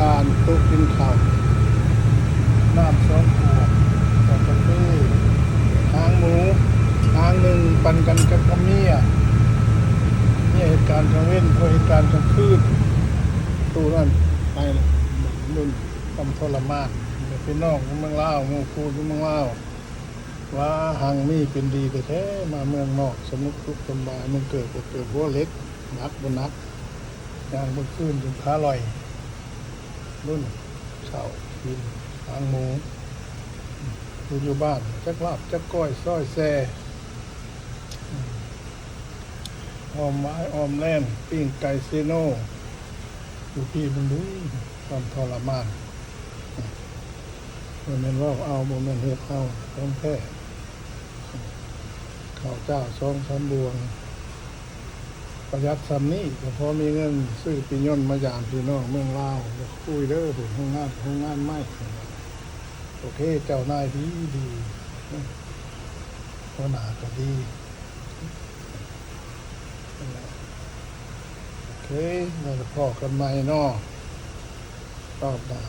การโต๊ะกินข้าวน้ำ2 ขวดกาแฟหางหมูหางหนึ่งปันกันกับกระเมียเนี่ยเหตุการณ์กลางเว้นเพราะเหตุการณ์กลางคืนตู้นั่นไปนุ่นทำทรมานพี่น้องเมืองลาวหมู่คู่ที่เมืองลาวว่าหังมีเป็นดีแต่แท้มาเมืองนอกสนุกทุกสบายมันเกิดก็เกิดหัวเล็กนักบนนักยางบนขึ้นจนขาลอยรุ่นเสากินหางหมูอยู่บ้านจักลาบจักก้อยซ้อยแซ่ออมไม้ออมแล่นปิ้งไก่เซโน่อยู่พี่มันดูความทรมานโมเมนต์ว่าเอาโมเมนต์เฮ็ดเอาต้องแพ้ข้าวเจ้า2-3 บวงประหยัดซ้ำนี้ก็พอมีเงินซื้อปีย่นมายามพี่น้องเมืองลาวคุยเด้อผมห้องงานไม่โอเคเจ้านายดีหัวหน้าก็ดีโอเคเราจะพอกันใหม่เนาะรอบหน้า